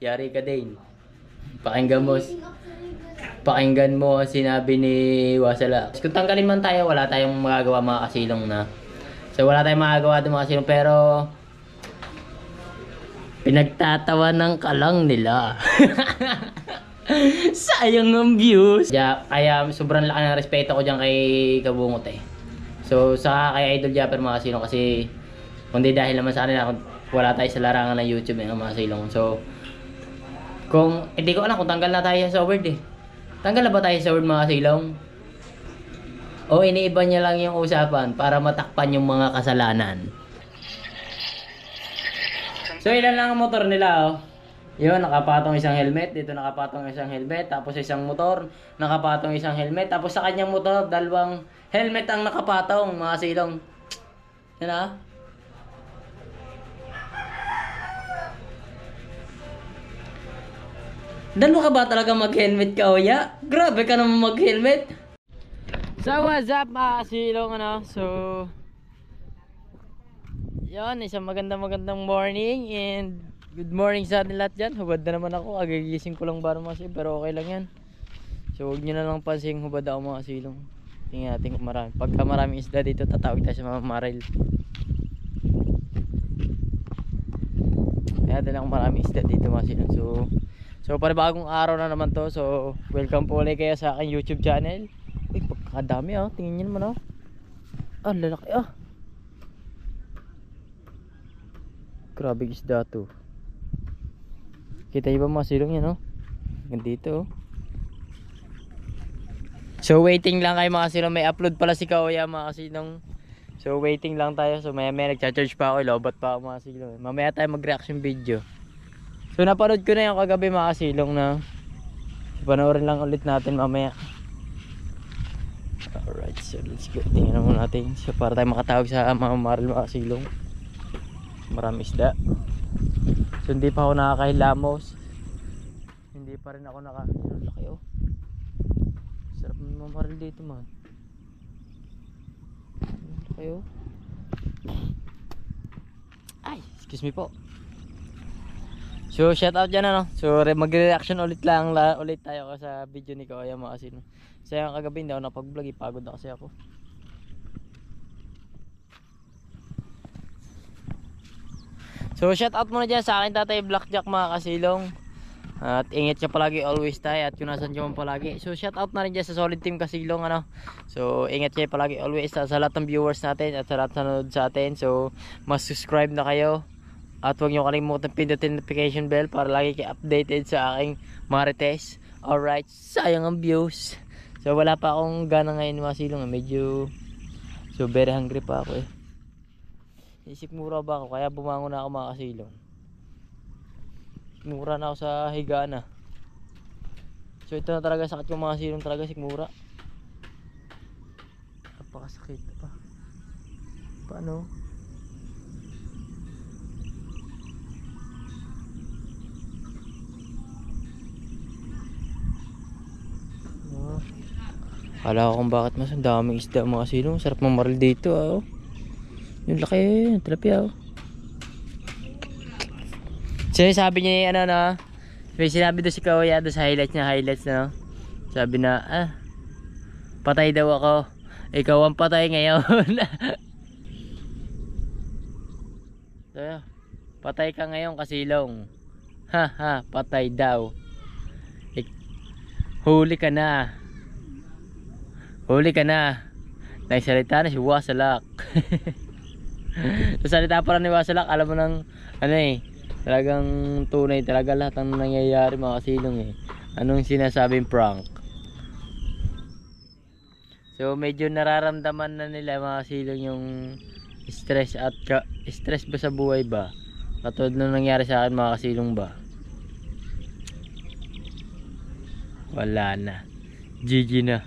Yari ka din. Pakinggan mo ang sinabi ni Wasala. Kung tanggalin man tayo, wala tayong magagawa mga kasilong na. So wala tayong magagawa doon mga kasilong, pero pinagtatawanan ka lang nila. Sayang ang views. Kaya sobrang laki ng respeto ko dyan kay Kabungot eh. So sa kay Idol Japper mga kasilong, kasi kundi dahil naman sa kanila wala tayo sa larangan ng YouTube eh mga kasilong. So kung hindi ko alam kung tanggal na tayo sa word eh. Tanggal na ba tayo sa word mga kasilong? O iniiba niya lang yung usapan para matakpan yung mga kasalanan. So ilan lang ang motor nila oh. Yun, nakapatong isang helmet. Dito nakapatong isang helmet. Tapos isang motor, nakapatong isang helmet. Tapos sa kanyang motor, dalawang helmet ang nakapatong mga kasilong. Yan ah. Dalo ka ba talaga mag-helmet ka, Oya? Grabe ka naman mag-helmet. So what's up mga kasilong ano? So yun, isang magandang morning and good morning sa atin lahat dyan. Hubad na naman ako, agigising ko lang ba naman siya, pero okay lang yan. So huwag nyo na lang pansin hubad ako mga kasilong. Tingnan natin kung marami. Pagka maraming isda dito, tatawag tayo sa mga maril. Kaya din ako maraming isda dito mga kasilong. So panibagong araw na naman to. So welcome po ulit kayo sa aking YouTube channel. Uy, pagkakadami oh. Tingnan nyo naman oh. Ah, lalaki oh. Grabe isda to. Kita nyo ba mga silong yan oh. Gandito oh. So waiting lang kayo mga silong. May upload pala si Kaoya mga silong. So waiting lang tayo. So maya nagcha-charge pa ako. Lobat pa ako mga silong. Mamaya tayo mag-reaction video. So napanood ko na yung kagabi mga kasilong na. So, panoorin lang ulit natin mamaya. Alright, so let's go. Tingnan muna natin. So para tayo makatawag sa mga maril mga kasilong. Marami isda. So hindi pa ako nakakahilamos. Hindi pa rin ako laki oh. Sarap ng mga maril dito man. Laki oh. Ay, excuse me po. So shout out dyan ano. So magre-reaction ulit tayo sa video ni Kuya mga kasino. Sayang kagabi hindi ako napag-vlog, ipagod na kasi ako. So shout out muna dyan sa akin tatay Blackjack mga kasilong. At ingat siya palagi always tayo at kung nasan siya man palagi. So shout out na rin dyan sa solid team kasilong ano. So ingat siya palagi always sa lahat ng viewers natin at sa lahat na nanood sa atin. So mas subscribe na kayo. At huwag nyo kalimutan pindutin notification bell para lagi kayo updated sa aking marites. Alright, sayang ang views. So wala pa akong gana ngayon mga silong. Medyo so very hungry pa ako eh. Isikmura ba ako kaya bumangon na ako mga kasilong. Sikmura na ako sa higaan na. So ito na talaga sakit yung mga silong talaga sikmura. Napakasakit pa. Paano? Kala ko kung bakit mas ang daming isda mga silong. Sarap mamaril dito ah, oh. Yung laki, yung tilapia oh. Sinasabi niya ano na. May sinabi doon si Kaoya doon sa highlights na no? Sabi na patay daw ako. Ikaw ang patay ngayon. So, patay ka ngayon kasilong. Ha, patay daw. Huli ka na. Huli ka na. Nagsalita na si Wasalak. Nagsalita pa rin ni Wasalak. Alam mo nang ano eh, talagang tunay talaga lahat ng nangyayari mga kasilong eh. Anong sinasabing prank. So medyo nararamdaman na nila mga kasilong yung stress at stress ba sa buhay ba. Katulad nung nangyari sa akin mga kasilong ba. Wala na. GG na.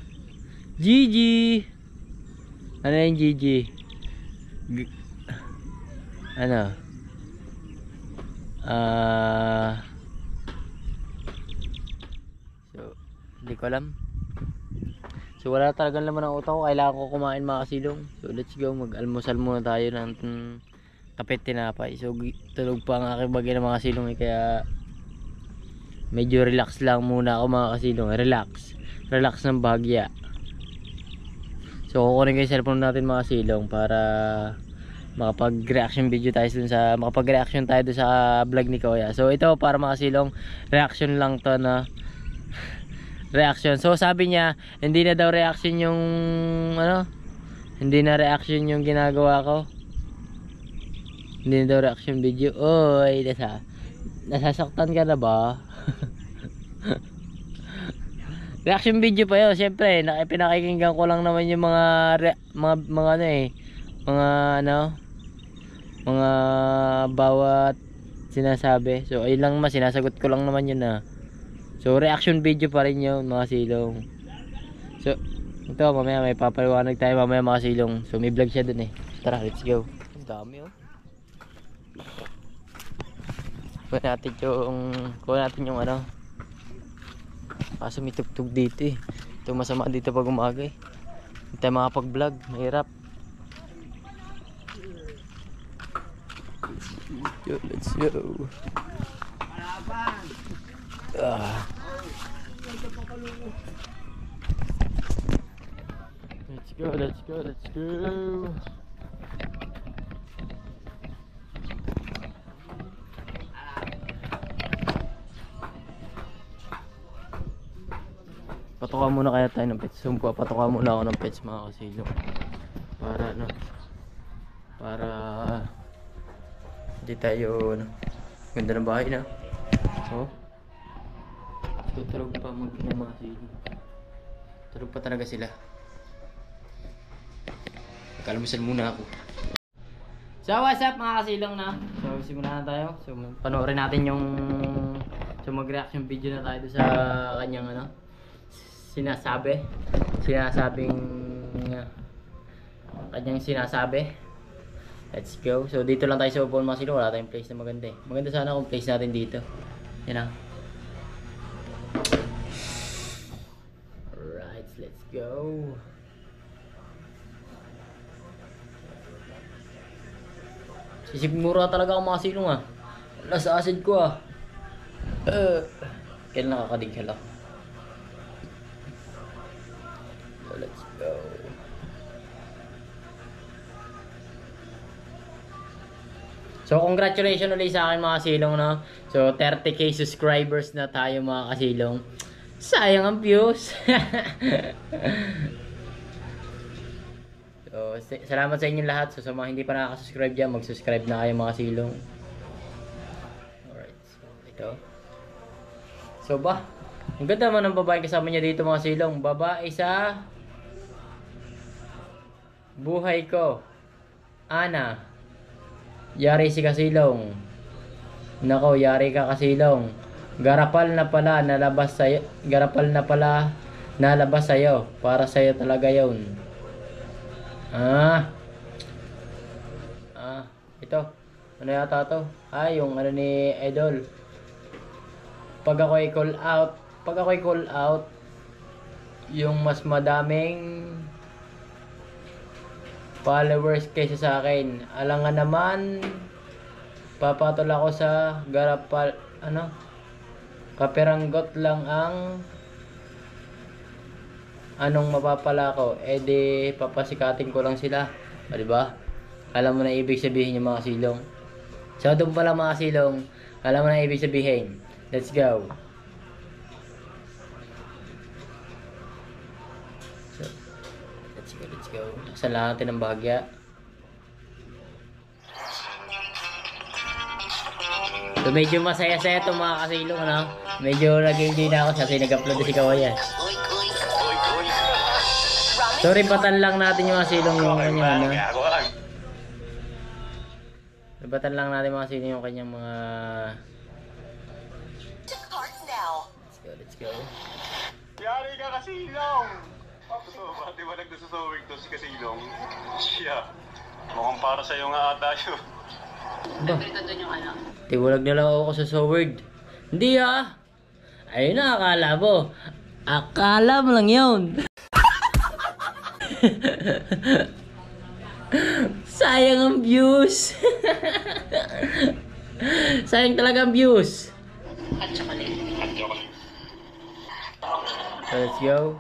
GG. Ano yung GG? Ano? So, hindi ko alam. So, wala talagang laman ng utak ko. Kailangan ko kumain mga kasilong. So, let's go. Mag-almusal muna tayo ng kapit tinapay. So, tulog pa ang aking bagay ng mga kasilong. Kaya, medyo relax lang muna ako mga kasilong. Relax ng bahagya. So kukunin ko yung cellphone natin mga kasilong para makapag-reaction video tayo dun sa makapag-reaction tayo dun sa vlog ni Kuya. So ito para mga kasilong, reaction lang to na reaction. So sabi niya hindi na daw reaction yung ano, hindi na reaction yung ginagawa ko. Hindi na daw reaction video. Oy, nasasaktan ka na ba? Reaction video pa yun. Siyempre, pinakikinggan ko lang naman yung mga ano eh. Mga bawat sinasabi. So, ayun lang naman. Sinasagot ko lang naman yun na. So, reaction video pa rin yun mga silong. So, ito mamaya may papaliwanag tayo mamaya mga silong. So, may vlog siya dun eh. Tara, let's go. Ang dami oh. Kuha natin yung ano. Kaso may tugtog dito eh. Ito masama dito pag umaga eh. Hindi tayo makapag-vlog. Mahirap. Let's go. Let's go. Patuka muna kaya tayo ng pets. Patuka muna ako ng pets mga kasilong. Para ano, para hindi tayo ano. Ganda ng bahay na. Oh. Tulog pa mga kasilong. Tulog pa talaga sila. Kalmusan muna ako. So what's up mga kasilong na. So simulan na tayo. So panoorin natin yung mag-reaction video na tayo sa kanyang ano, sinasabing kanyang sinasabi. Let's go. So dito lang tayo sa upuan mga silong. Wala tayong place na maganda eh. Maganda sana kung place natin dito. Yan na. Alright, let's go. Sisigmura talaga ako mga silong ah. Wala sa acid ko ah. Kailan nakakadighala. Let's go. So congratulations ulit sa akin mga kasilong no. So 30k subscribers na tayo mga kasilong. Sayang ang views. So salamat sa inyong lahat. So sa mga hindi pa nakaka-subscribe dyan, mag-subscribe na kayo mga kasilong. Alright, so ito. So ba, ang ganda man ng babae kasama niya dito mga kasilong. Babae sa buhay ko, Ana. Yari si kasilong. Nako, yari ka kasilong. Garapal na pala nalabas sa'yo. Para sa'yo talaga yun. Ito. Ano yata to? Yung ano ni Idol. Pag ako'y call out, yung mas madaming followers kaysa sa akin. Alangan naman, papatol ako sa garapal, kaperanggot lang ang anong mapapala ko. Di papasikatin ko lang sila. Diba? Alam mo na ibig sabihin yung mga silong. So doon pala mga silong, alam mo na ibig sabihin. Let's go. Let's go. Sa lahat ng bahagya. So medyo masaya-saya itong mga kasilong, ano? Medyo nag-enjoy na ako kasi nag-upload si Kawaya. Sorry, batan lang natin yung mga silong yung kanyang ano. Batan lang natin mga silong yung kanyang mga... Let's go. Yari ka kasilong! Di ba nagsusowing to si kasilong? Siya. Mukhang para sa'yo nga ata yun. Tiwalag na lang ako sa word. Hindi ayun na, akala mo. Akala mo lang yun. Sayang ang views. Sayang talaga ang views. At chocolate. At chocolate. So let's go.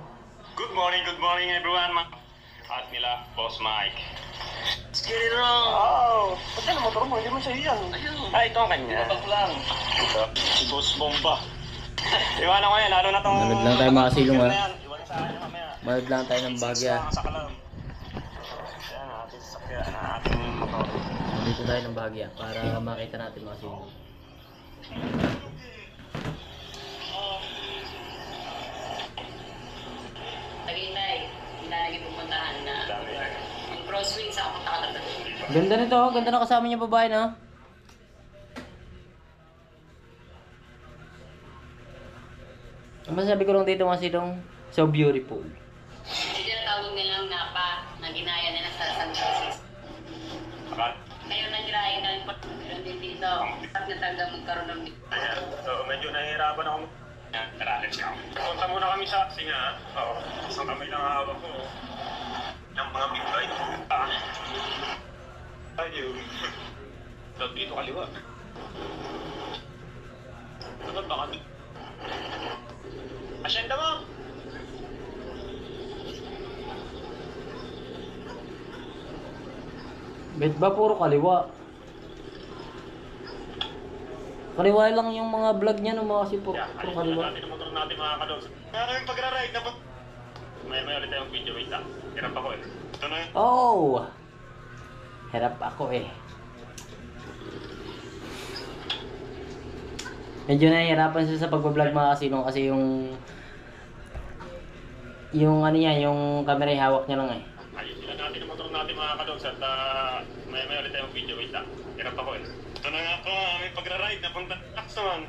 Good morning everyone. At nila, Boss Mike. Let's get it wrong. Oh, ba't yan ang motor mo? Hindi mo siya yan. Ayun. Ah, ito ang kanya. Bak lang. Ito, si Boss Bomba. Iwanan ko yan, lalo na tong... Nanood lang tayo mga silong, ha? Iwanan sa akin mamaya. Manood lang tayo ng bagya. Sa kalam. Ayan, ating sasakyan, ating motor. Dito tayo ng bagya para makita natin mga silong. Tagaytay. Hindi na lagi pupuntahan na. Dami. Yung crosswind sa ako takatata. Ganda nito, oh. Ganda na kasama niya babae, no? Ang masasabi ko lang dito mga silong, so beautiful. Hindi na tawag nilang napa na ginaya nila sa San Francisco. Akat? Ngayon nagirahin na rin po. Meron din dito. At natanggang magkaroon ng Ayan, so medyo nahihirapan ako. Ayan, tara, let's go. Punta muna kami sa Singa. Oo, isang kamay lang hawak ko. Yung mga big bike. Ah. Ayun. So, dito kaliwa. Ano ba kami? Asyenda mo! Bet ba puro kaliwa? Kaliwa lang yung mga vlog niya, no? Mga kasi puro Ayun kaliwa. natin ang motor natin mga kadogs. Kaya kami pagra-ride na po. May ulit tayong video, wait lang. Hirap ako eh. Ito na yun. Oh! Hirap ako eh. Medyo nahihirapan siya sa pag-vlog mga kasilong kasi yung ano niya, yung camera yung hawak niya lang eh. Ayun sila natin ang motor natin mga kadogs at may ulit tayong video, wait lang. Hirap ako eh. Ito na nga po, may pagra-ride na punta. Lakas naman.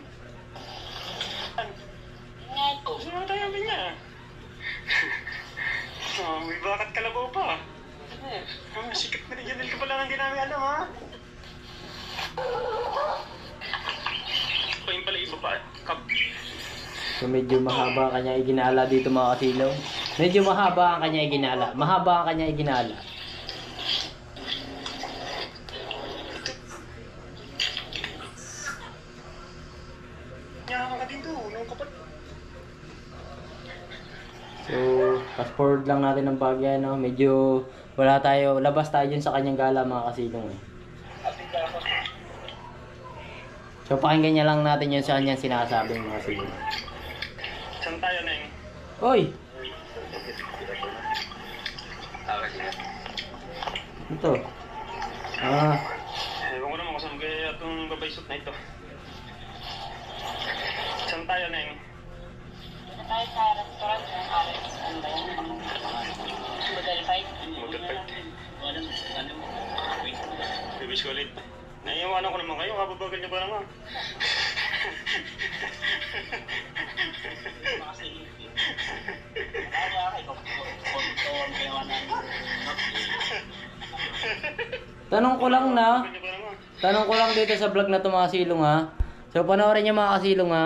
Sino tayo ang niya? Oh, may bakat kalabaw pa. Sikat na rin ka pala ng ginamit alam ha? Pa yung pala iba pa. So medyo mahaba ang kanya iginala dito mga kasilong. Medyo mahaba ang kanya iginala. Mahaba ang kanya iginala. Nyaman ka din to, nung kapal. So, fast forward lang natin ng bagay, no? Medyo wala tayo, labas tayo dyan sa kanyang gala mga kasilong eh. So, pakinggan niya lang natin yun sa kanyang sinasabi mga kasilong. Saan tayo, Neng? Hoy! Ito. Ah, Ewan ko naman kung saan kaya itong babaysot na ito. Saan tayo, Neng? Dito tayo sa restaurant ng Alex. Ano ba yan? Model 5. Model 5. Ano? Bibis ko ulit. Naiiwanan ko naman kayo, kababagal niyo pa naman. tanong ko lang na. Kababagal niyo pa naman. Tanong ko lang dito sa vlog na to mga kasilong ha. So, panoorin niyo mga kasilong ha.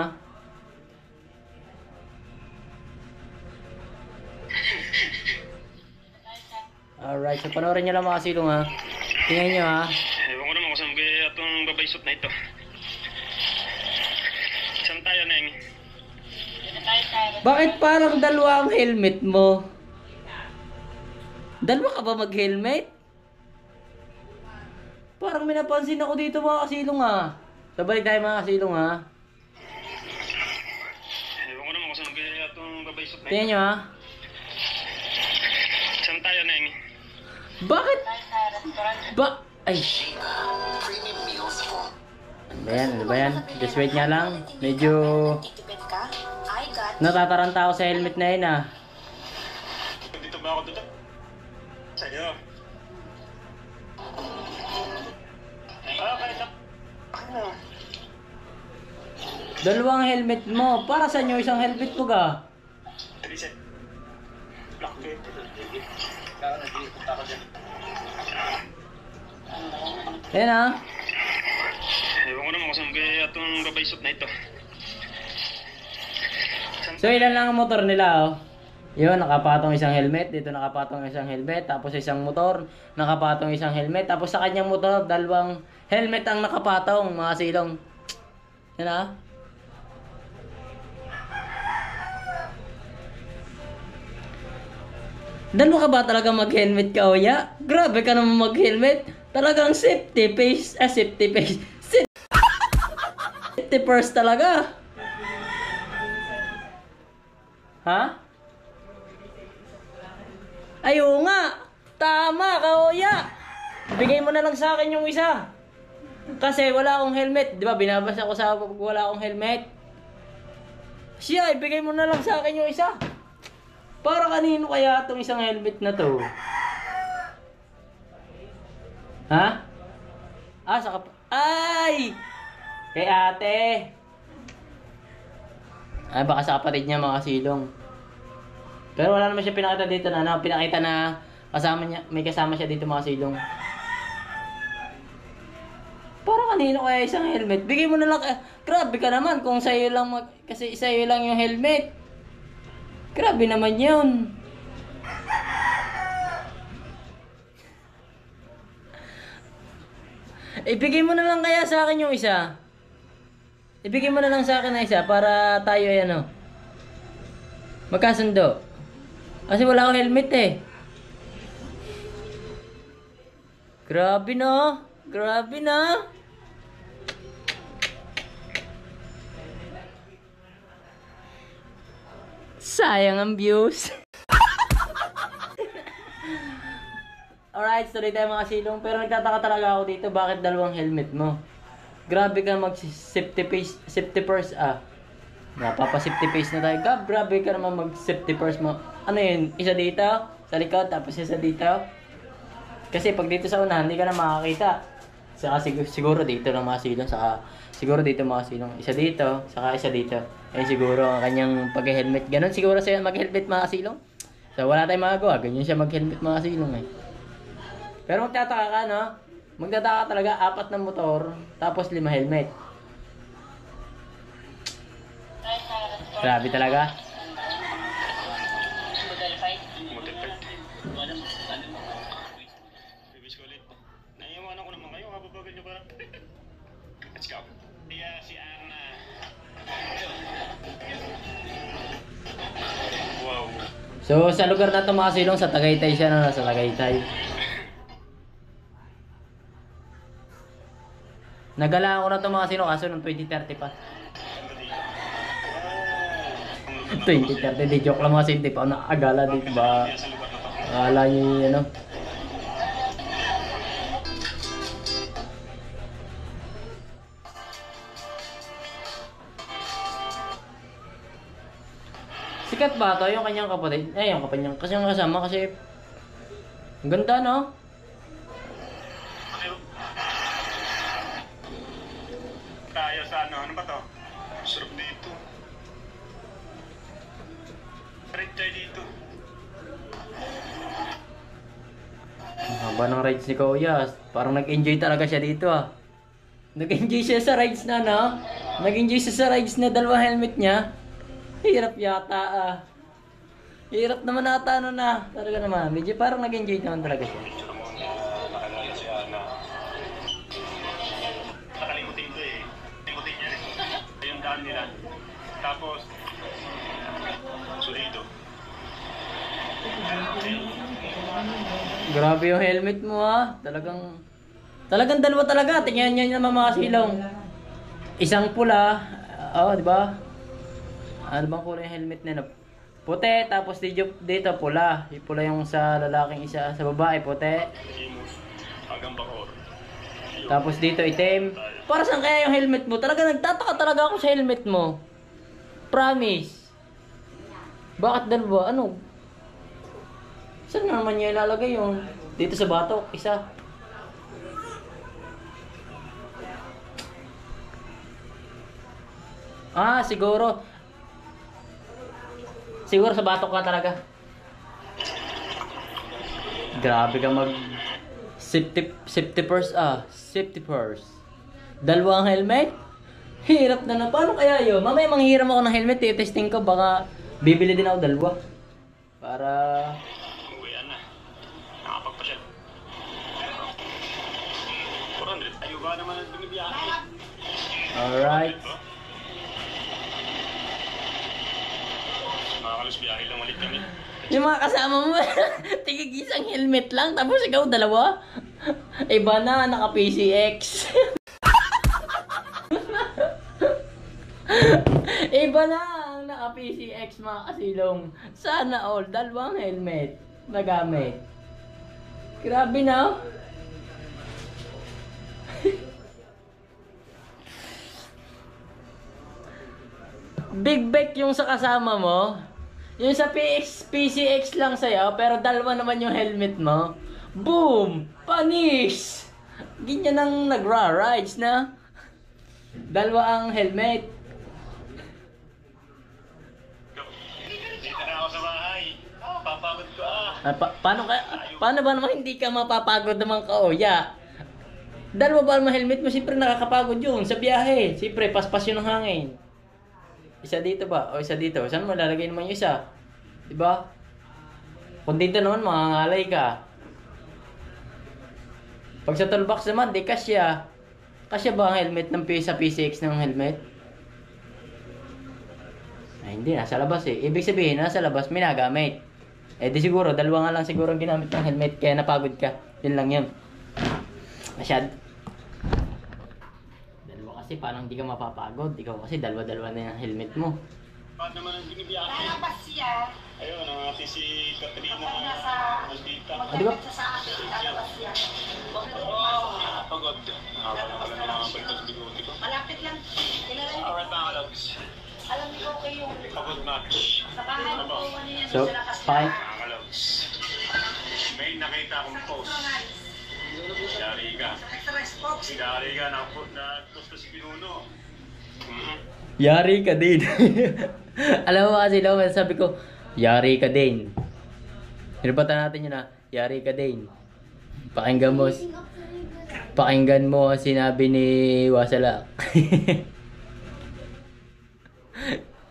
Alright, so panoorin niyo lang mga kasilong ha. Tingnan niyo ha. Ewan ko naman kung saan kaya itong babaysot na ito. Saan tayo, Neng? Dito tayo sa restaurant. Bakit parang dalawa ang helmet mo? Dalawa ka ba mag-helmet? Parang may napansin ako dito mga kasilong ha. So balik tayo mga kasilong ha. Ewan ko naman kung saan kaya itong babaysot na Tingnan ito. nyo ha. Saan tayo, Neng? Bakit? Tayo sa restaurant. Ay. Ano ba yan? Ano ba yan? Just wait nga lang. Medyo natataranta ako sa helmet na yun ha. Dito ba ako dito? Sa'yo. Ah, kahit na... Ano? Dalawang helmet mo. Para sa inyo isang helmet mo ka. Reset. Lock it. Ayan ha. Ewan ko naman kung saan kaya itong babaysot na ito. So ilan lang ang motor nila oh. Yun, nakapatong isang helmet. Dito nakapatong isang helmet. Tapos sa isang motor, nakapatong isang helmet. Tapos sa kanyang motor, dalawang helmet ang nakapatong mga silong. Yan ha. Dalawa ka ba talaga mag-helmet ka, Oya? Grabe ka naman mag-helmet. Talagang safety face, safety face. Safety first talaga. Ha? Ay, oo nga. Tama ka, Oya. Bigay mo na lang sa akin yung isa. Kasi wala akong helmet. Di ba, binabasa ko sa pag wala akong helmet. Siya, ibigay mo na lang sa akin yung isa. Para kanino kaya itong isang helmet na to? Ha? Ah, sa ay! Kay ate! Ay, baka sa kapatid niya mga silong. Pero wala naman siya pinakita dito na ano. Pinakita na kasama niya, may kasama siya dito mga silong. Para kanino kaya isang helmet? Bigay mo na lang. Grabe ka naman kung sa'yo lang kasi sa'yo lang yung helmet. Grabe naman yun. Ibigay mo na lang kaya sa akin yung isa. Ibigay mo na lang sa akin na isa para tayo ay ano. Magkasundo. Kasi wala akong helmet eh. Grabe na. Grabe na. Sayang ang views. Alright, sorry tayo mga silong. Pero nagtataka talaga ako dito. Bakit dalawang helmet mo? Grabe ka mag-safety first Napapa-safety face na tayo. Grabe ka naman mag-safety first mo. Ano yun? Isa dito, sa likod, tapos isa dito. Kasi pag dito sa unahan, hindi ka na makakita. Saka siguro dito lang mga silong. Saka siguro dito mga silong. Isa dito, saka isa dito. Ayun siguro ang kanyang pag-helmet. Ganon siguro siya mag-helmet mga silong. So wala tayong magagawa. Ganyan siya mag-helmet mga silong eh. Pero magtataka ka, no? Magtataka talaga, 4 na motor, tapos 5 helmet. Grabe talaga. Model 5. Model 5. Bibis ko ulit. Naiiwanan ko naman kayo. Kababagal nyo parang. Let's go. Kaya si Anna. Wow. So sa lugar na ito mga silong, sa Tagaytay siya na, sa Tagaytay. Nagala ako na ito mga silong, kaso nung 2030 pa. 2030, di joke lang mga silong, di pa ako nakagala dito ba? Akala nyo yung ano. Sikat ba ito? Yung kanyang kapatid? Yung kapanyang kasi yung kasama kasi ang ganda, no? Tayo sa ano ba to? Sarap dito. Red tayo dito. Ang haba ng rides ni Kuya. Parang nag-enjoy talaga siya dito Nag-enjoy siya sa rides na, no? Nag-enjoy siya sa rides na dalawang helmet niya. Hirap yata Hirap naman ata ano na. Talaga naman. Medyo parang nag-enjoy naman talaga siya. Nakalala si Ana. Nakalimutin ko eh. Limutin niya rin. Yung daan nila. Tapos, solido. Grabe yung helmet mo Talagang dalawa talaga. Tingnan niyo naman mga silong. Isang pula. Di ba? Ano bang kulay yung helmet na puti, tapos dito pula. Pula yung sa lalaking isa, sa babae puti. Hanggang bakor. Tapos dito itim. Para saan kaya yung helmet mo? Talaga nagtataka talaga ako sa helmet mo. Promise. Bakit dalawa? Ano? Saan naman niya ilalagay yung dito sa batok? Isa. Siguro sa batok ka talaga. Grabe ka mag safety first safety first. Dalawang helmet? Hirap na. Paano kaya yun? Mamaya manghiram ako ng helmet, testing ko, baka bibili din ako dalawa. Para Uwian na. Nakapagpasyal. 400. Ayaw ba naman ang bumibiyahe? alright. Makakalos biyahe lang ulit kami. Yung mga kasama mo, tigig isang helmet lang, tapos ikaw dalawa. Iba na, naka-PCX. Iba na ang naka-PCX mga kasilong. Sana all, dalawang helmet na gamit. Grabe na. Big bike yung sa kasama mo. Yung sa PCX lang sa'yo, pero dalawa naman yung helmet mo. Boom! Panis! Ganyan ang nagra-rides na. Dalawa ang helmet. Dito na ako sa bahay. Papagod ko Paano ba naman hindi ka mapapagod naman ka, ya? Dalawa ba naman helmet mo? Siyempre nakakapagod yun sa biyahe. Siyempre, paspas yun ng hangin. Isa dito ba? O isa dito. Saan mo lalagay naman yung isa? Diba? Kung dito naman, mangangalay ka. Pag sa toolbox naman, di kasya. Kasya ba ang helmet ng sa PCX ng helmet? Ay, hindi. Nasa labas eh. Ibig sabihin, nasa labas, may nagamit. Eh di siguro, dalawa nga lang siguro ang ginamit ng helmet, kaya napagod ka. Yun lang yun. Masyad. Dalawa kasi, paano hindi ka mapapagod? Ikaw kasi, dalawa-dalawa na yung helmet mo. Paano naman ang binibiyahe? Lalabas siya. Ayun, ang ating si Katrina. Kapag nasa Maldita. magkakit siya sa akin, lalabas siya. Huwag na pumasok. Pagod. Nakakala na mga balitas bigote ko. Malapit lang. Kilala niyo. Alright mga kalogs. Alam niyo okay yung Pagod match. sa bahay ko, ano yan, So, sila kasi. fine. Mga kalogs. May nakita akong post. Yari ka. Extra spokes. Yari ka. Na-post ko si Pinuno. Yari ka din. Alam mo kasi daw, sabi ko, yari ka din. Nilipatan natin yun yari ka din. Pakinggan mo ang sinabi ni Wasalak.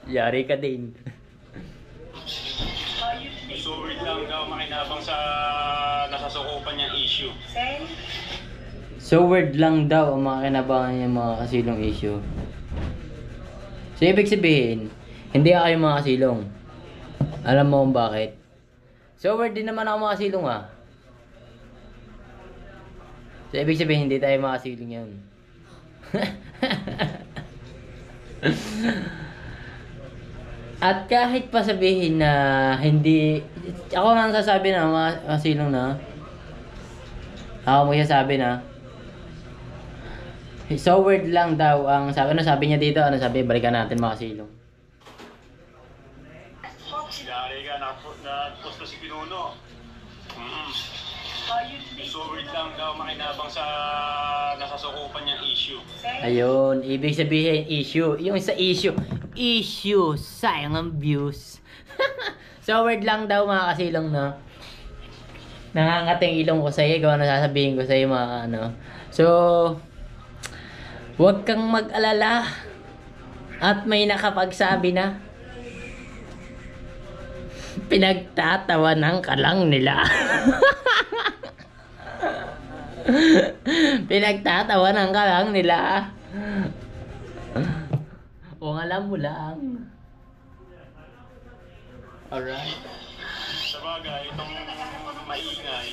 Yari ka din. So weird lang daw makinabang sa nasasukupan niyang issue. Sen? So weird lang daw ang mga kinabangan niya mga kasilong issue. So ibig sabihin, hindi ako yung mga kasilong. Alam mo kung bakit? So weird din naman ako mga kasilong So ibig sabihin, hindi tayo mga kasilong yan. At kahit pa sabihin na hindi, ako nang sasabi na mga kasilong na, ako magsasabi na, so weird lang daw ang sabi. Ano sabi niya dito? Ano sabi? Balikan natin mga kasilong. Yari ka. Na-post ko si Pinuno. So weird lang daw makinabang sa nasasukupan niyang issue. Ayun, ibig sabihin issue. Yung sa issue, sayang ang views. So weird lang daw mga kasilong na. Nangangating ilong ko sa iyo, kung ano sasabihin ko sa iyo mga ano. So, huwag kang mag-alala. At may nakapagsabi na, pinagtatawanan ka lang nila. Pinagtatawanan ka lang nila. Kung alam mo lang. Alright. Sa bagay, itong maingay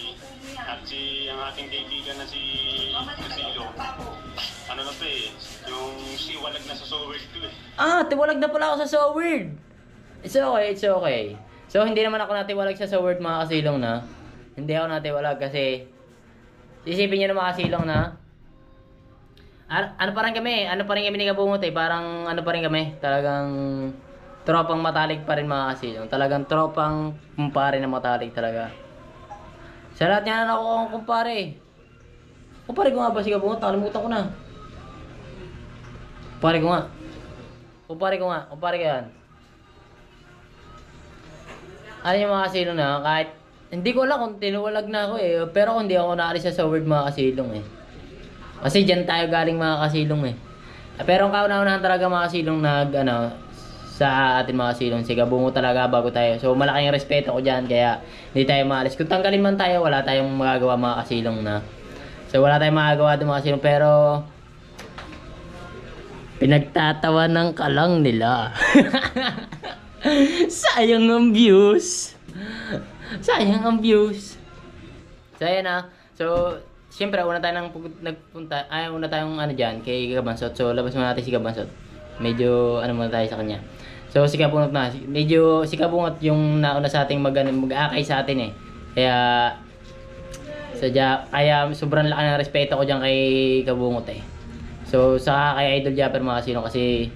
at ang ating kaibigan na si Silo, ano na to yung siwalag na sa Soward to Tiwalag na pala ako sa So Weird. It's okay. So, hindi naman ako natiwalag sa So Weird mga kasilong na. Hindi ako natiwalag kasi isipin nyo na mga kasilong na ano pa rin kami ni Kabungot parang ano pa rin kami, talagang tropang matalik pa rin mga kasilong. Talagang tropang kumpare na matalik talaga. Sa lahat niya na ako akong kumpare. Kumpare ko nga ba si Kabungot? Nakalimutan ko na. Kumpare ko yan. Ano yung mga kasilong na kahit hindi ko alam kung tinuwalag na ako pero kung hindi ako naalis sa Soward mga kasilong kasi dyan tayo galing mga kasilong pero ang kauna-unahan talaga mga kasilong sa atin mga kasilong si Kabungo talaga bago tayo. So malaking respeto ko dyan kaya hindi tayo maalis. Kung tanggalin man tayo wala tayong magagawa mga kasilong na. So wala tayong magagawa doon mga kasilong pero pinagtatawanan ka lang nila. Sayang ang views. Sayang ang views. So ayan na. So siyempre una tayo una tayong ano diyan kay Kabansot. So labas muna natin si Kabansot. Medyo ano muna tayo sa kanya. So si Kabungot na. Medyo si Kabungot yung nauna sa ating mag-aakay sa atin eh. Kaya sobrang laki ng respeto ko diyan kay Kabungot eh. So sa kay Idol Japper mga kasilong kasi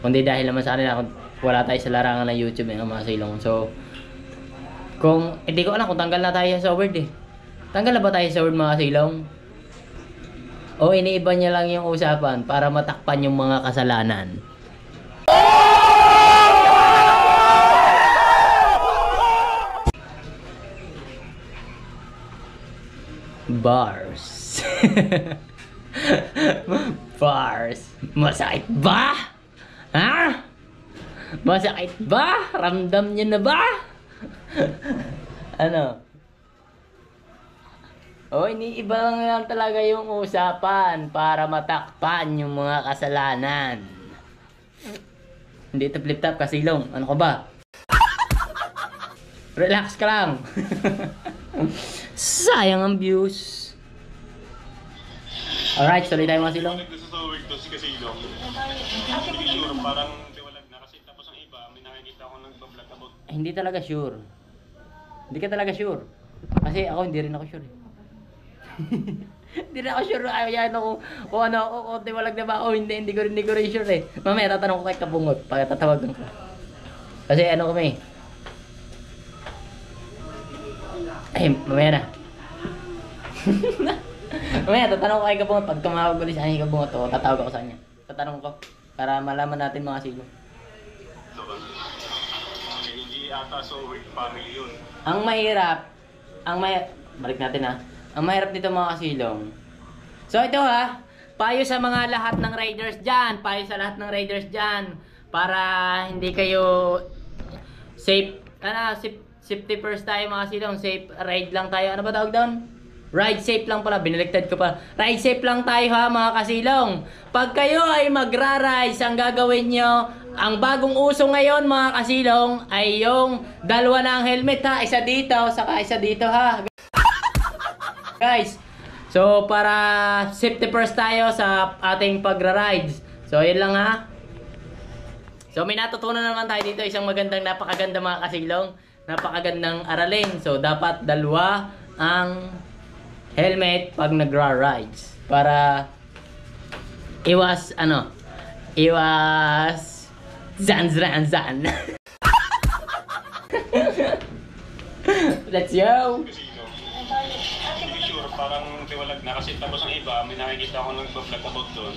kundi dahil naman sa kanila wala tayo sa larangan ng YouTube eh mga kasilong. So kung hindi ko alam kung tanggal na tayo sa word eh. Tanggal na ba tayo sa word mga kasilong? O iniiba niya lang yung usapan para matakpan yung mga kasalanan. Bars. Bars. Masakit ba? Ha? Masakit ba? Ramdam niyo na ba? Ano? O, iniiba lang talaga yung usapan para matakpan yung mga kasalanan. Hindi ito flip top kasilong. Ano ka ba? Relax ka lang. Sayang ang views. Alright, tuloy tayo mga silong. Nagsasawi ito si Kasilong. Hindi sure, parang tiwalag na kasi tapos ang iba, may nakikita ko nagbablog about. Hindi talaga sure. Hindi ka talaga sure. Kasi ako hindi rin ako sure. Hindi rin ako sure. Ayaw ako kung ano ako, kung tiwalag na ba ako. Hindi ko rin sure eh. Mamaya tatanong ko kay Kabungot pag tatawagan ko. Kasi ano kami. Ay, mamaya na. Mamaya, tatanong ko kay Kabungot. Pag tumawag ulit sa kanya Kabungot, tatawag ako sa kanya. Tatanong ko para malaman natin mga silong. Hindi ata so work family yun. Ang mahirap, balik natin ha. Ang mahirap dito mga kasilong. So ito ha, payo sa mga lahat ng riders dyan. Payo sa lahat ng riders dyan. Para hindi kayo safety first tayo mga kasilong. Safe ride lang tayo. Ano ba tawag doon? Ride safe lang pala. Biniligtad ko pa. Ride safe lang tayo ha mga kasilong. Pag kayo ay magra-rides, ang gagawin nyo, ang bagong uso ngayon mga kasilong ay yung dalawa ng helmet ha. Isa dito, saka isa dito ha. Guys, so para safety first tayo sa ating pagra-rides. So yun lang ha. So may natutunan naman tayo dito. Isang napakaganda mga kasilong. Napakagandang aralin. So dapat dalawa ang helmet pag nagra-rides. Para iwas zan. Let's go! Hindi sure, parang tiwalag na kasi tapos ang iba, may nakikita ko nagbablog about doon.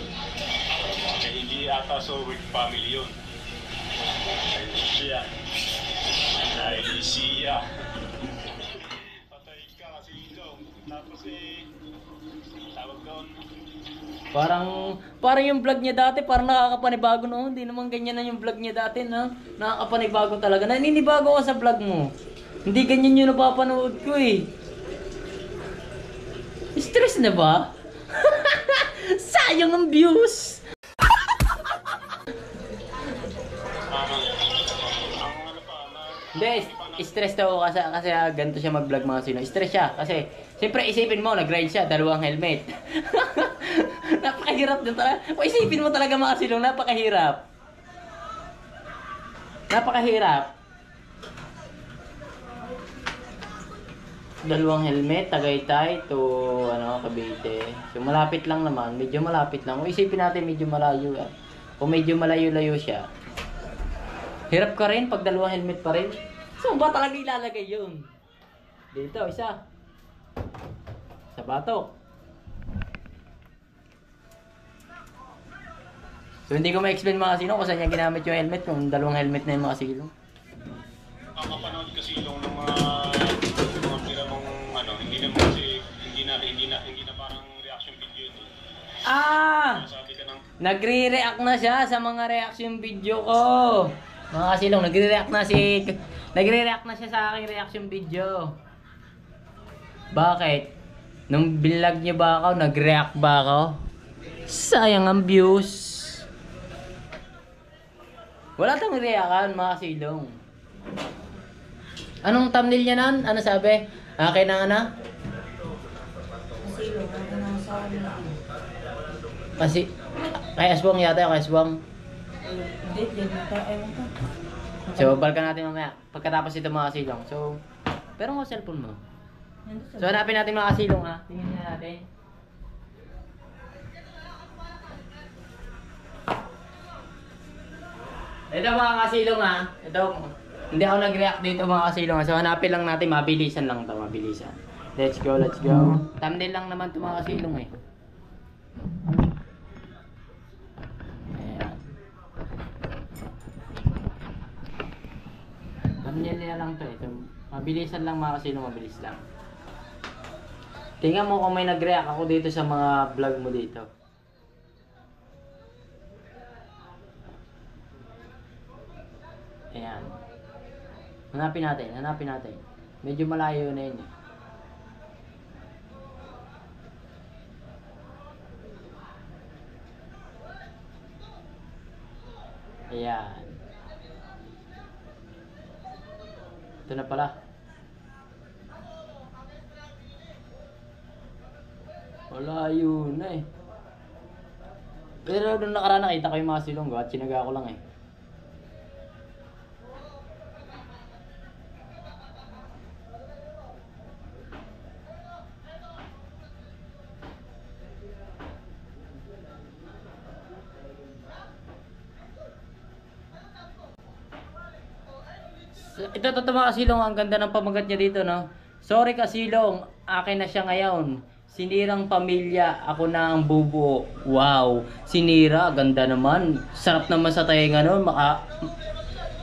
Kaya hindi ata so work family yun. Siya. Patay ka kasi ito. Tapos tawag doon. Parang yung vlog niya dati, parang nakakapanibago noon. Hindi naman ganyan na yung vlog niya dati, no? Nakakapanibago talaga. Naninibago ka sa vlog mo. Hindi ganyan yung napapanood ko eh. Stress na ba? Sayang ang views. Hindi, stress daw kasi ganito siya mag-vlog mga sino. Stress siya kasi siyempre isipin mo, nag-ride siya, dalawang helmet. Napakahirap din talaga. O isipin mo talaga mga silong, napakahirap. Dalawang helmet, Tagaytay to Cavite. So malapit lang naman, medyo malapit lang. O isipin natin medyo malayo. O medyo malayo-layo siya. Hirap ka rin pag dalawang helmet pa rin. Saan ba talaga ilalagay yun? Dito, isa. Sa batok. So hindi ko ma-explain mga kasino kung saan niya ginamit yung helmet, kung dalawang helmet na yung mga kasino. Nakapanood kasi yung mga pira mong hindi naman kasi hindi na parang reaction video ito. Sabi ka ng Nagre-react na siya sa mga reaction video ko. Mga kasilong, nagre-react na siya sa aking reaction video. Bakit? Nung binlog niya ba ako, nag-react ba ako? Sayang ang views. Wala tayong reaction mga kasilong. Anong thumbnail niya nan? Ano sabi? Akin na ano? Kasi yung mga nasa nila. Kasi, kay Aswang yata yung kay Aswang. Hindi, ewan ko. So, balikan natin mamaya. Pagkatapos ito mga kasilong. So, pero mo cellphone mo. So, hanapin natin mga kasilong ha. Tingnan na natin. Ito mga kasilong ha. Ito, hindi ako nag-react dito mga kasilong ha. So, hanapin lang natin. Mabilisan lang to, mabilisan. Let's go, let's go. Thumbnail lang naman to mga kasilong eh. Ayan. Thumbnail nila lang to eh. So, mabilisan lang mga kasilong, mabilis lang. Tingnan mo kung may nag-react ako dito sa mga vlog mo dito. Ayan. Hanapin natin, hanapin natin. Medyo malayo na yun eh. Ayan. Ito na pala. Malayo na eh. Pero nung nakaraan nakita ko yung mga silonggo at sinaga ko lang eh. Ito totoo mga kasilong, ang ganda ng pamagat niya dito no. Sorry kasilong, akin na siya ngayon. Sinirang pamilya, ako na ang bubuo. Wow, sinira, ganda naman. Sarap naman sa tainga nun,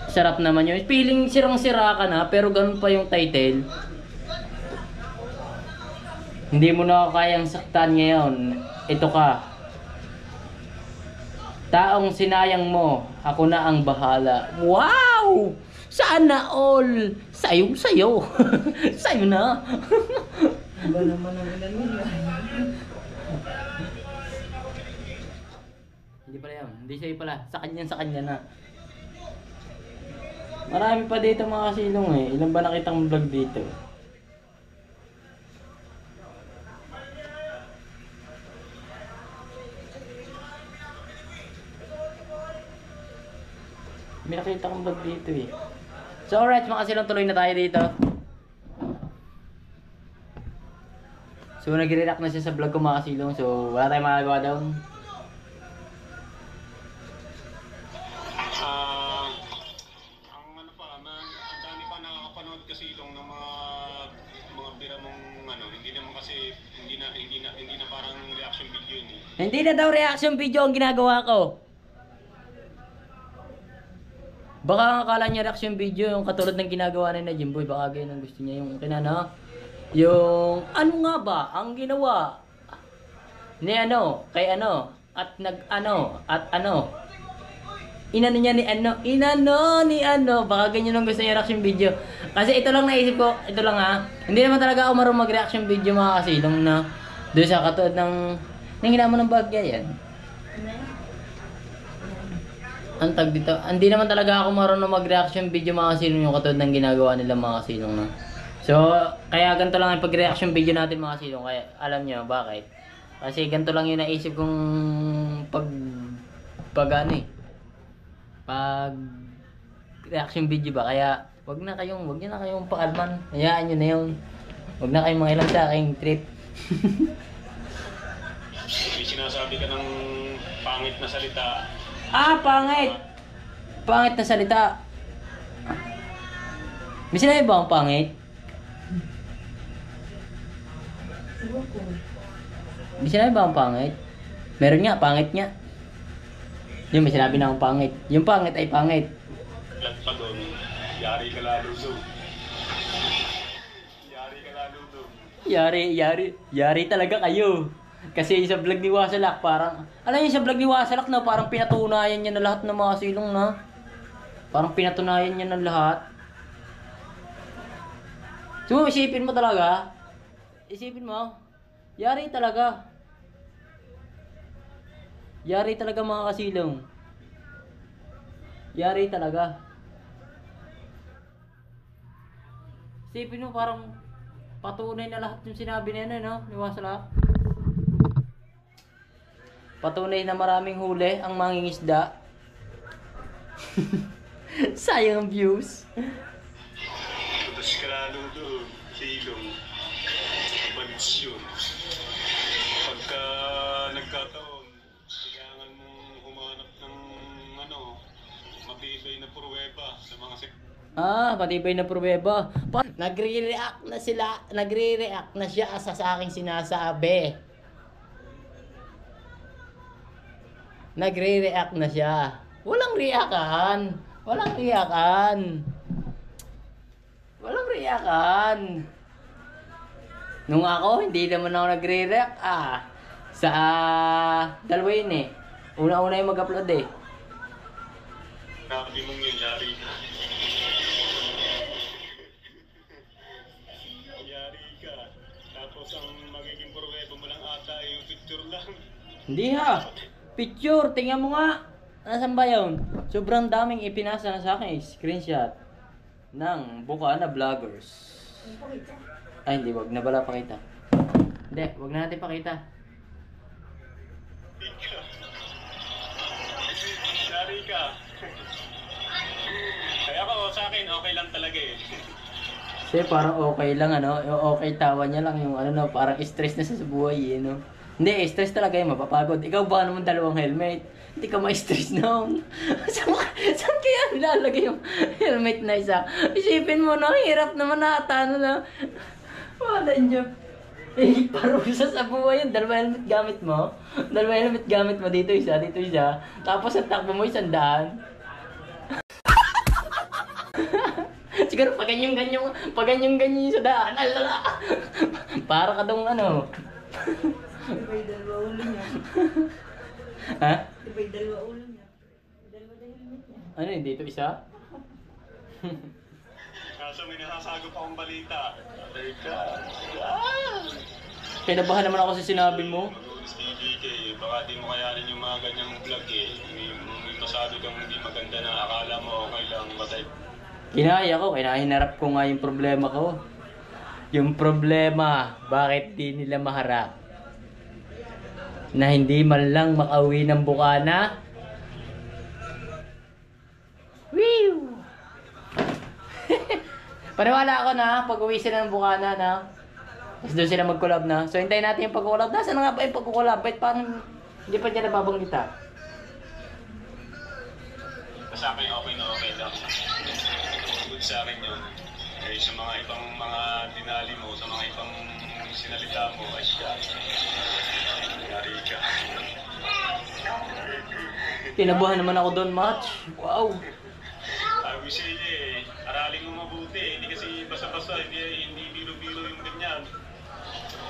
sarap naman yun. Feeling sirang-sira ka na, pero ganun pa yung title. Hindi mo na kayang saktan ngayon. Ito ka. Taong sinayang mo, ako na ang bahala. Wow! Sana all! Sayo. Sayo na. Iba naman ang ilan nila. Hindi pala yan. Hindi sa'yo pala. Sa kanya na. Marami pa dito mga kasilong eh. Ilan ba nakitang vlog dito? May nakita kong vlog dito eh. So alright mga kasilong, tuloy na tayo dito. So nag-react na siya sa vlog ko mga kasilong. So wala tayong magagawa doon. Ang ano pa, ang dami pa nakakapanood kasi ng mga bira mong ano, hindi naman kasi hindi na parang reaction video yun eh. Hindi na daw reaction video ang ginagawa ko. Baka ang akala niya reaction video yung katulad ng ginagawa ni na Jimboy. Baka ganyan ang gusto niya yung kinana. Yung ano nga ba ang ginawa ni ano, kay ano, at nag-ano, at ano. Inano niya ni ano, baka ganyan ang gusto niya reaction video. Kasi ito lang naisip ko, ito lang ha. Hindi naman talaga ako marunong mag-reaction video mga kasilong na doon sa katulad ng hina mo ng bagya yan. Ang tag dito, hindi naman talaga ako marunong mag-reaction video mga kasilong yung katulad ng ginagawa nila mga kasilong na. So, kaya ganito lang ang pag-reaction video natin mga kasilong. Kaya alam nyo bakit? Kasi ganito lang yung naisip kong pag reaction video ba. Kaya wag niyo na kayong pakalman. Hayaan nyo na yun. Wag na kayong mangilang sa aking trip. May sinasabi ka ng pangit na salita. Pangit! Pangit na salita. May sinabi ba akong pangit? Ewan ko. May sinabi ba akong pangit? Meron nga, pangit nga. Yung may sinabi na akong pangit. Yung pangit ay pangit. Lag pa doon, yari ka lalo doon. Yari talaga kayo. Kasi sa vlog ni Wasalak parang, alam niyo sa vlog ni Wasalak na parang pinatunayan niya na lahat ng mga silong na. Parang pinatunayan niya na lahat. So, isipin mo talaga. Isipin mo. Yari talaga. Yari talaga mga kasilong. Yari talaga. Isipin mo parang patunay na lahat yung sinabi niya, no? Ni Wasla. Patunay na maraming huli ang mangingisda. Sayang ang views. Tapos ka lalo doon, silong, mansyon. Pagka nagkataon, kailangan mong humanap ng matibay na pruweba sa mga Matibay na pruweba. Nagre-react na siya sa aking sinasabi. Nagre-react na siya. Walang reakan. Nung ako, hindi naman ako nagre-react. Sa dalawa yun eh. Una-una yung mag-upload eh. Sabi mong yun, yari ka. Yari ka. Tapos ang magiging pruweba mo lang ata ay yung picture lang. Hindi ha. Picture, tingnan mo nga. Nasaan ba yun? Sobrang daming ipinasa na sa akin. Screenshot ng Bukana Vloggers. Ay, hindi. Wag na pala pakita. Hindi, wag na natin pakita. Yari ka. Kaya ako, sa akin, okay lang talaga eh. Kasi parang okay lang, ano? Yung okay, tawa niya lang yung parang stress na sa buhay, Hindi, stress talaga yun, mapapagod. Ikaw ba naman dalawang helmet? Hindi ka ma-stress noon. Saan kaya nilalagay yung helmet na isa? Isipin mo, hirap naman ata, na. Wala niyo. Parusa sa buhay yun. Dalawa helmet gamit mo. Dito isa. Tapos ang takbo mo 100. Siguro pag ganyan sa daan. Alala. Para ka dong Iba'y dalawa ulo niya. Ha? Iba'y dalawa ulo niya. Dalawa na helmet niya. Ano yun? Dito isa? Kaso may nasasagot akong balita. Teka. Kinabahan naman ako sa sinabi mo. Mag-ulis TVK, baka di mo kayanin yung mga ganyang vlog eh. May masabi kang hindi maganda na akala mo okay lang, batay. Hinarap ko nga yung problema ko. Yung problema, bakit di nila maharap? Na hindi man lang makauwi ng Bukana? Whew! Paniwala ako na pag uwi sila ng Bukana na tapos doon sila mag-collab na. So hintayin natin yung pag-collab. Nasaan nga ba yung pag-collab? Ba't parang hindi pa niya nababanggita? Sa akin okay na okay lang. Good sa akin yun. Eh, sa mga ibang mga dinali mo, sa mga ibang sinalita mo, ay siya. Yari ka. Kinabahan naman ako doon, match. Wow! I wish aralin mo mabuti. Hindi kasi basta-basta, hindi biro-biro yung ganyan.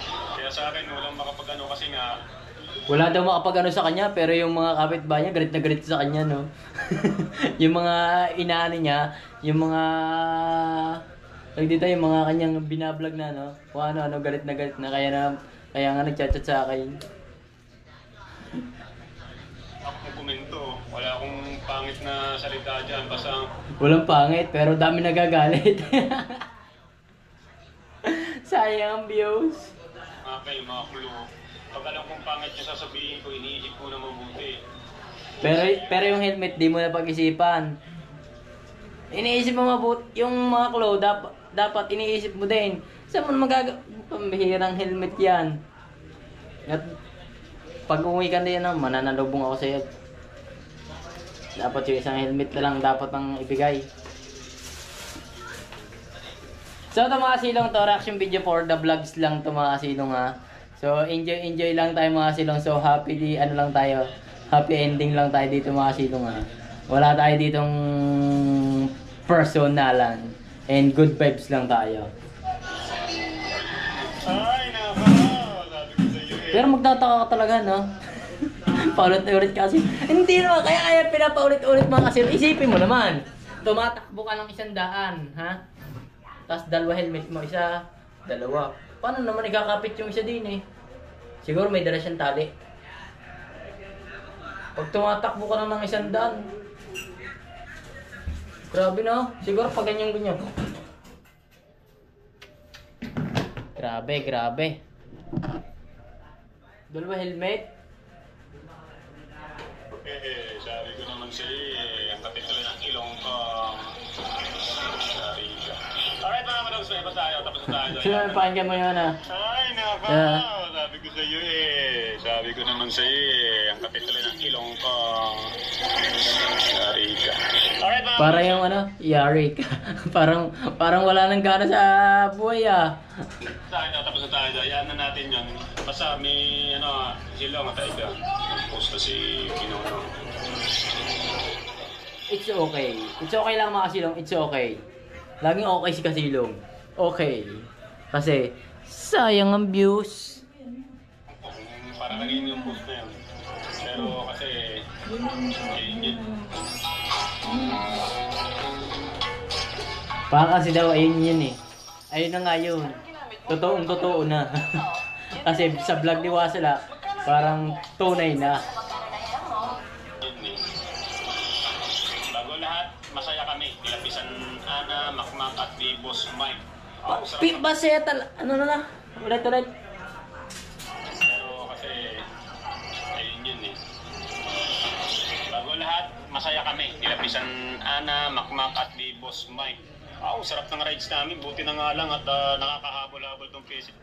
Kaya sa akin, walang makapag-ano kasi nga. Wala daw makapag-ano sa kanya, pero yung mga kapitbahay niya, galit na galit sa kanya, no? Yung mga inaano niya, yung mga... yung mga kanyang binablog na, no? Kung ano, galit na, kaya nga nagchat-chat sa akin. Ako komento, wala akong pangit na salita dyan, basta... Walang pangit, pero dami nagagalit. Sayang ang views. Mga kulo. Pag alam kong pangit yung sasabihin ko, iniisip ko na mabuti. Pero yung helmet, di mo na pag-isipan. Iniisip mo mabuti, yung mga klo, dapat iniisip mo din. Saan mo pambihirang helmet yan? At pag umuwi ka din, mananalubong ako sa'yo. Dapat yung isang helmet na lang dapat ang ibigay. So ito mga silong to, reaction video for the vlogs lang to mga silong ha. So enjoy lang tayo mga silong. So happy ending lang tayo dito mga silong ha. Wala tayo ditong personalan. And good vibes lang tayo. Ay, nako! Sabi ko sa'yo eh. Pero magtataka ka talaga, no? Paulit-ulit kasi. Hindi naman, kaya pinapaulit-ulit mga kasi. Isipin mo naman, tumatakbo ka ng 100, ha? Tapos dalawa helmet mo, isa, dalawa. Paano naman ikakapit yung isa din eh? Siguro may dala siyang tali. Pag tumatakbo ka na ng 100, grabe no? Siguro pag ganyan-ganyan. Grabe. Dalawa helmet. Sabi ko naman sa'yo ang kapituloy ng ilong ko. Sorry ka. Alright mga madogs, may iba tayo. Tapos na tayo. Sino pakinggan mo yun ah? Ay, nako. Yeah. Sabi ko sa'yo Sabi ko naman sa'yo ang kapituloy ng ilong ko. Sorry ka. Alright mga Para yung yari ka. parang wala nang gana sa buhay ah. tayo, tapos na tayo. Ayan na natin yun. Basta may silong at tayo. Post na si Pinono. It's okay. It's okay lang mga kasilong. It's okay. Laging okay si kasilong. Okay. Kasi sayang ang views. Para kanina yung post na yun. Pero kasi yun. Para kasi daw ayun yun eh. Ayun na nga yun. Totoo na. Kasi sa vlog ni Wasala, parang tunay na. Bago lahat, masaya kami. Nilapisan Ana, Makmak at ni Boss Mike. Basaya na. Ulit. Pero kasi, ayun yun Bago lahat, masaya kami. Nilapisan Ana, Makmak at ni Boss Mike. Sarap ng rides namin. Buti na nga lang at nakakahabol-habol tong PC.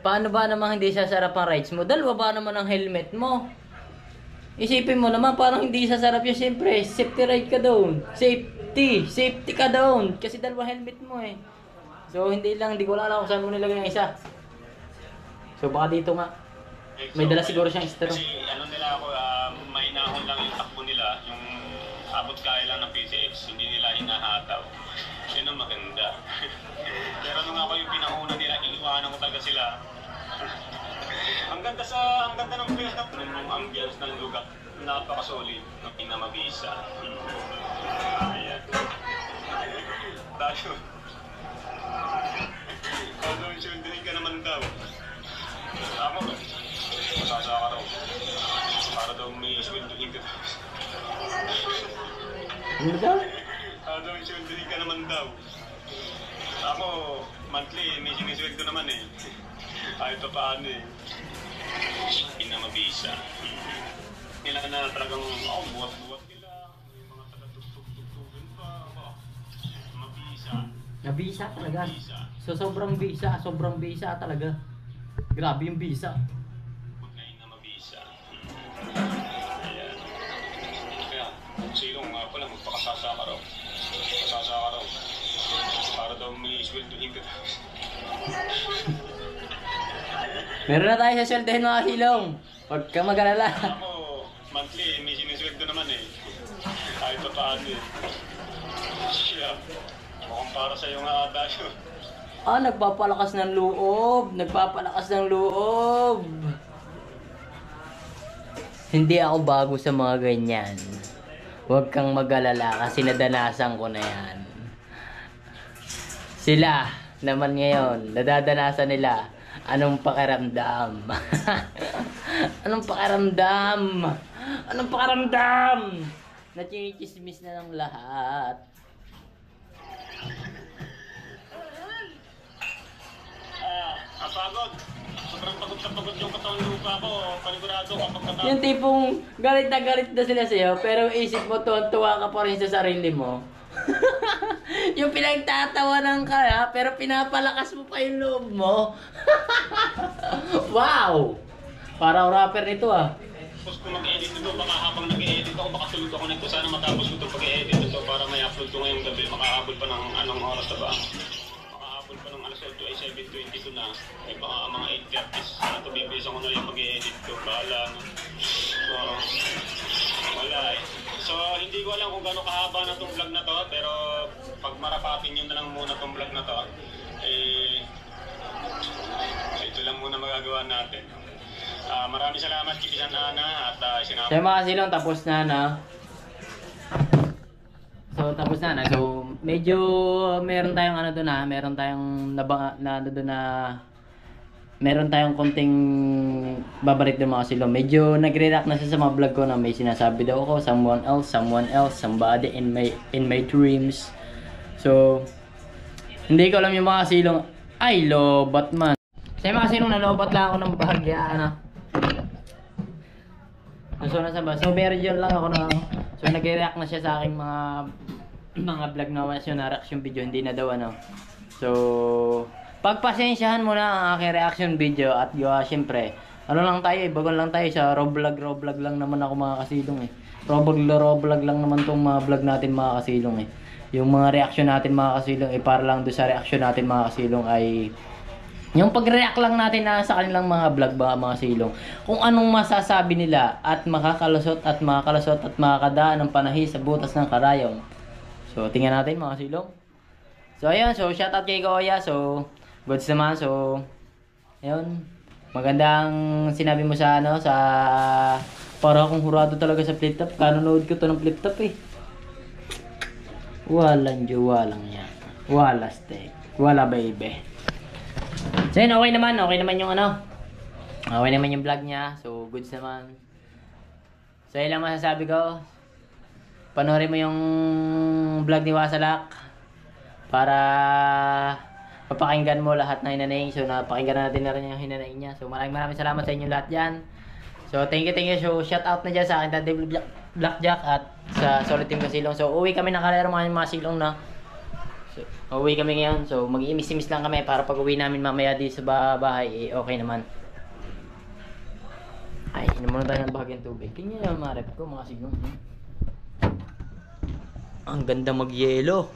Paano ba namang hindi sasarap ang rides mo? Dalawa ba naman ang helmet mo? Isipin mo naman parang hindi sasarap yun. Siyempre, safety ride ka doon. Safety ka doon. Kasi dalawa helmet mo eh. So hindi ko alam kung saan mo nilagay ang isa. So baka dito nga. May dala siguro siyang istro. Kasi nila ako, may nahon lang yung takbo nila. Yung abot kaya lang ng PCX. Hindi nila hinahataw. Yun ang maganda. Pero nung ako yung pinakauna nila, iniwanan ko talaga sila. Ang ganda ng place ng ambience ng lugar. Napaka-solid ng pinamabisa. Ayan. Tayo. Although insuldihin ka naman daw. Tama ba? Masasa ka raw. Para daw may sweldohin ka daw. Ano daw? Although insuldihin ka naman daw. Ako, monthly, may sinisweldo naman Kahit pa paano Pinamabisa. Nila na talagang, buwat-buwat nila. May mga taga-tugtog-tugtugan pa. Mabisa. Nabisa talaga. Bisa. So sobrang bisa talaga. Grabe yung bisa. Huwag na yung mabisa. Ayan. Kaya, silong nga pala, magpakasasa ka raw. Pasasa ka raw. Para daw may sweldohin ka daw. Meron na tayo sa sweldohin mga silong. Huwag ka mag-alala. Ako, monthly, may sinisweldo naman Kahit pa paano Siya, mukhang para sa'yo nga ata yun. Nagpapalakas ng loob. Hindi ako bago sa mga ganyan. Huwag kang mag-alala kasi nadanasan ko na yan. Sila naman ngayon, nadadanasan nila. Anong pakiramdam? Anong pakiramdam? Nachinichismis na ng lahat. Ang pagod. Sobrang pagod na pagod yung katawang lupa ko. Panigurado kapag katawang. Yung tipong galit na sila sa'yo, pero isip mo tuwa ka pa rin sa sarili mo. Yung pinagtatawanan ka pero pinapalakas mo pa yung loob mo. Wow! Parang rapper nito Tapos kung mag-edit ito, baka habang nag-edit ako, baka tulog ako nito. Sana matapos ko ito pag-edit ito para may upload ko ngayong gabi. Makahabol pa ng anong oras na ba? Makahabol pa ng alas 8 ay 7:22 na. Baka mga 8:30. Sana ito bibisa ko na yung mag-edit ko. Bahala na. So, wala So, hindi ko alam kung gano'ng kahaba na itong vlog na to. Pero, pag marapatin nyo na lang muna itong vlog na to, ito lang muna magagawa natin. Maraming salamat, Kikisan Ana, at sinama. Sa mga silong, tapos na. So, tapos na. So, medyo meron tayong meron tayong konting babalik ng mga silong. Medyo nagre-react na siya sa mga vlog ko na may sinasabi daw ako, someone else, somebody in my dreams. So, hindi ko alam yung mga silong. Ay, lobat man. Kasi kasi nung nalobat lang ako ng bahagya, ano. So, nasa ba? So, very yun lang ako na, so, nag-react na siya sa aking mga vlog na reaction video, hindi na daw, ano. So, pagpasensyahan mo na ang aking reaction video at syempre, ano lang tayo, bagon lang tayo sa Roblox lang naman ako mga kasilong eh. Roblox lang naman tong mga vlog natin mga kasilong eh. Yung mga reaction natin mga kasilong eh, para lang doon sa reaction natin mga kasilong ay yung pag-react lang natin na sa kanilang mga vlog mga silong. Kung anong masasabi nila at makakalusot at makakadaan ng panahi sa butas ng karayom. So, tingnan natin mga silong. So, ayun. So, shoutout kay Kuya. So, goods naman. So, ayun. Magandang sinabi mo sa ano, sa para akong hurado talaga sa flip top. Kanonood ko to ng flip top eh. Walang jowa lang yan. Wala steak. Wala baby. So yun, okay naman yung ano. Okay naman yung vlog niya. So, goods naman. So, yun lang masasabi ko. Panoorin mo yung vlog ni Wasalak para papakinggan mo lahat ng hinanaing. So, napakinggan natin na rin yung hinanaing niya. So, maraming salamat sa inyo lahat dyan. So, thank you. So, shout out na dyan sa akin, Daddy Blackjack at sa Solid Team Kasilong. So, uwi kami ng kalero mga silong na. So, uwi kami ngayon. So, mag-iimis-imis lang kami para pag uwi namin mamaya di sa bahay, eh, okay naman. Ay, inom muna tayo ng bahagyang tubig. Tingnan yung mga rep ko, mga silong. Ang ganda mag-yelo.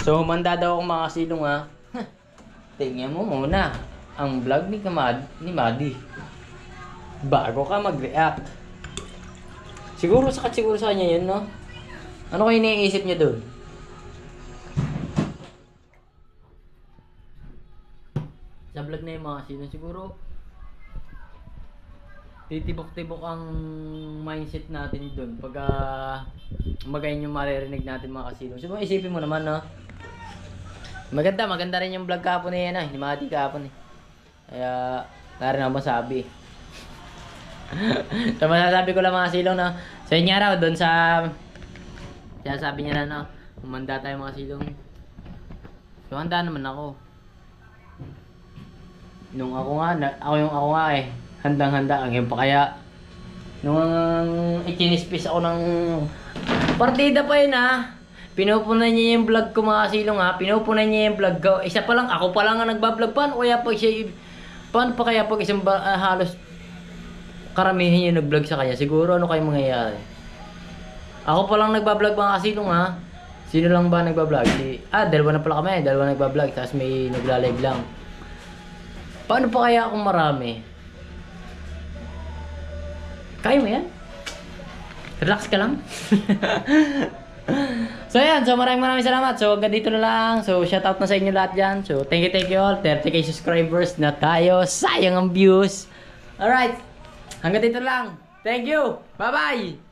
So, humanda daw akong mga silong ha. Tingnan mo muna ang vlog ni Madi bago ka mag-react. Siguro sa kanya yun, no? Ano kayo iniisip niyo doon? Sa vlog na yung mga silong, siguro titibok-tibok ang mindset natin doon pagka magayon yung maririnig natin mga kasilong. So, isipin mo naman, no? Maganda rin yung vlog kahapon na yan, ni Madi kahapon eh. Kaya, wala rin ako masabi. So, masasabi ko lang mga silong, no? So, yun nga raw, doon sa sabi niya na, no? Humanda tayo mga silong. So, handa naman ako. Nung ako nga eh. Handang-handa. Ang yun pa kaya. Nung ikinispis ako ng partida pa yun ha. Pinupunan niya yung vlog ko mga silong ha. Pinupunan niya yung vlog ko. Isa pa lang, ako pa lang ang nagbablog. Paano pa kaya pag isang halos karamihan yung nag-vlog sa kanya? Siguro ano kayo mangyayari? Ako pa lang nagbablog mga kasilong ha. Sino lang ba nagbablog? Dalawa na pala kami. Dalawa nagbablog. Tapos may nagla-live lang. Paano pa kaya kung marami? Kaya mo yan? Relax ka lang. So yan, so maraming salamat. So hanggang dito na lang. So shoutout na sa inyo lahat dyan. So thank you all. 30k subscribers na tayo. Sayang ang views. Alright, hanggang dito lang. Thank you. Bye bye.